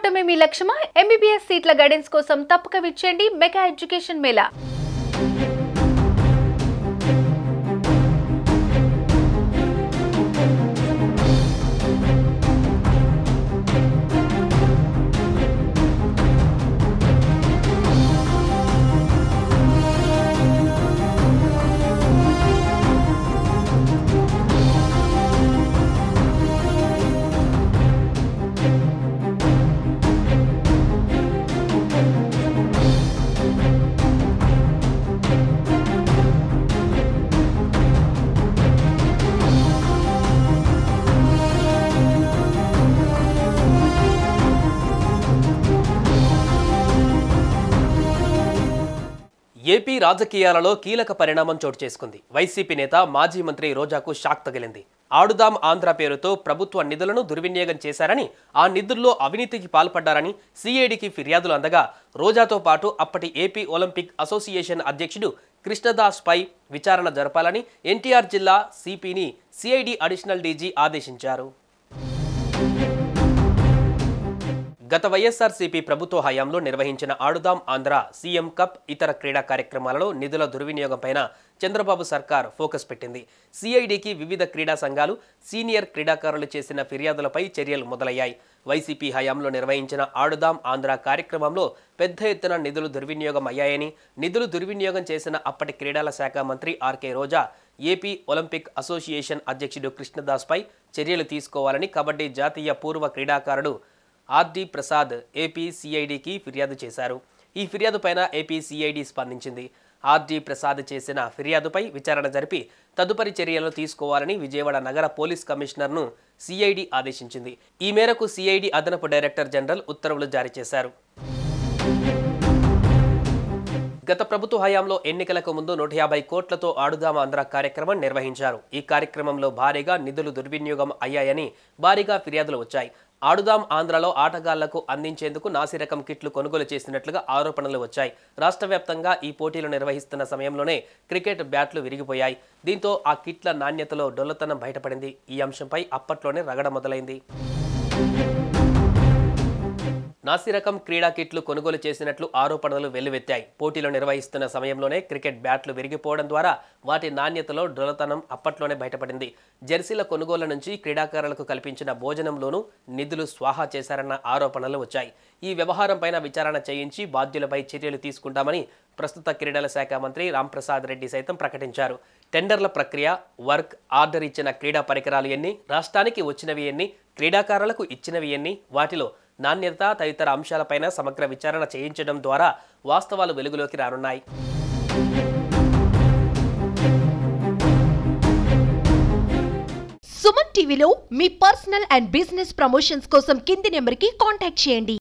అవటమే మీ లక్ష్యమా? MBBS సీట్ల guidance కోసం తప్పక విచ్చేయండి మెగా ఎడ్యుకేషన్ మేళా. ఏపీ రాజకీయాలలో కీలక పరిణామం చోటు చేసుకుంది. వైసీపీ నేత మాజీ మంత్రి రోజాకు షాక్ తగిలింది. ఆడుదాం ఆంధ్ర పేరుతో ప్రభుత్వ నిధులను దుర్వినియోగం చేశారని, ఆ నిధుల్లో అవినీతికి పాల్పడ్డారని సిఐడికి ఫిర్యాదులు అందగా రోజాతో పాటు అప్పటి ఏపీ ఒలింపిక్ అసోసియేషన్ అధ్యక్షుడు కృష్ణదాస్ పై విచారణ జరపాలని ఎన్టీఆర్ జిల్లా సిపిని సిఐడి అడిషనల్ డీజీ ఆదేశించారు. గత వైఎస్ఆర్సీపీ ప్రభుత్వ హయాంలో నిర్వహించిన ఆడుదాం ఆంధ్ర, సీఎం కప్, ఇతర క్రీడా కార్యక్రమాలలో నిధుల దుర్వినియోగంపైన చంద్రబాబు సర్కార్ ఫోకస్ పెట్టింది. సిఐడికి వివిధ క్రీడా సంఘాలు, సీనియర్ క్రీడాకారులు చేసిన ఫిర్యాదులపై చర్యలు మొదలయ్యాయి. వైసీపీ హయాంలో నిర్వహించిన ఆడుదాం ఆంధ్ర కార్యక్రమంలో పెద్ద ఎత్తున నిధులు దుర్వినియోగం అయ్యాయని, నిధులు దుర్వినియోగం చేసిన అప్పటి క్రీడల శాఖ మంత్రి ఆర్కే రోజా ఏపీ ఒలింపిక్ అసోసియేషన్ అధ్యక్షుడు కృష్ణదాస్ పై చర్యలు తీసుకోవాలని కబడ్డీ జాతీయ పూర్వ క్రీడాకారుడు ఆర్డి ప్రసాద్ ఏపీ సిఐడికి ఫిర్యాదు చేశారు. ఈ ఫిర్యాదుపైన ఏపీ సిఐడి స్పందించింది. ఆర్డి ప్రసాద్ చేసిన ఫిర్యాదుపై విచారణ జరిపి తదుపరి చర్యలు తీసుకోవాలని విజయవాడ నగర పోలీస్ కమిషనర్ను సిఐడి ఆదేశించింది. ఈ మేరకు సిఐడి అదనపు డైరెక్టర్ జనరల్ ఉత్తర్వులు జారీ చేశారు. గత ప్రభుత్వ హయాంలో ఎన్నికలకు ముందు 150 కోట్లతో ఆడుదాం ఆంధ్ర కార్యక్రమం నిర్వహించారు. ఈ కార్యక్రమంలో భారీగా నిధులు దుర్వినియోగం అయ్యాయని భారీగా ఫిర్యాదులు వచ్చాయి. ఆడుదాం ఆంధ్రలో ఆటగాళ్లకు అందించేందుకు నాసిరకం కిట్లు కొనుగోలు చేసినట్లుగా ఆరోపణలు వచ్చాయి. రాష్ట్ర వ్యాప్తంగా ఈ పోటీలు నిర్వహిస్తున్న సమయంలోనే క్రికెట్ బ్యాట్లు విరిగిపోయాయి. దీంతో ఆ కిట్ల నాణ్యతలో డొల్లతనం బయటపడింది. ఈ అంశంపై అప్పట్లోనే రగడ మొదలైంది. నాసిరకం క్రీడా కిట్లు కొనుగోలు చేసినట్లు ఆరోపణలు వెల్లువెత్తాయి. పోటీలు నిర్వహిస్తున్న సమయంలోనే క్రికెట్ బ్యాట్లు విరిగిపోవడం ద్వారా వాటి నాణ్యతలో డొల్లతనం అప్పట్లోనే బయటపడింది. జెర్సీల కొనుగోలు నుంచి క్రీడాకారులకు కల్పించిన భోజనంలోనూ నిధులు స్వాహా చేశారన్న ఆరోపణలు వచ్చాయి. ఈ వ్యవహారంపైన విచారణ చేయించి బాధ్యులపై చర్యలు తీసుకుంటామని ప్రస్తుత క్రీడల శాఖ మంత్రి రాంప్రసాద్ రెడ్డి సైతం ప్రకటించారు. టెండర్ల ప్రక్రియ, వర్క్ ఆర్డర్ ఇచ్చిన క్రీడా పరికరాలు ఎన్ని, రాష్ట్రానికి వచ్చినవి ఎన్ని, క్రీడాకారులకు ఇచ్చినవి ఎన్ని, వాటిలో నాణ్యత తదితర అంశాలపైన సమగ్ర విచారణ చేయించడం ద్వారా వాస్తవాలు వెలుగులోకి రానున్నాయి. సుమన్ టీవీలో మీ పర్సనల్ అండ్ బిజినెస్ ప్రమోషన్స్ కోసం కింది నెంబర్కి కాంటాక్ట్ చేయండి.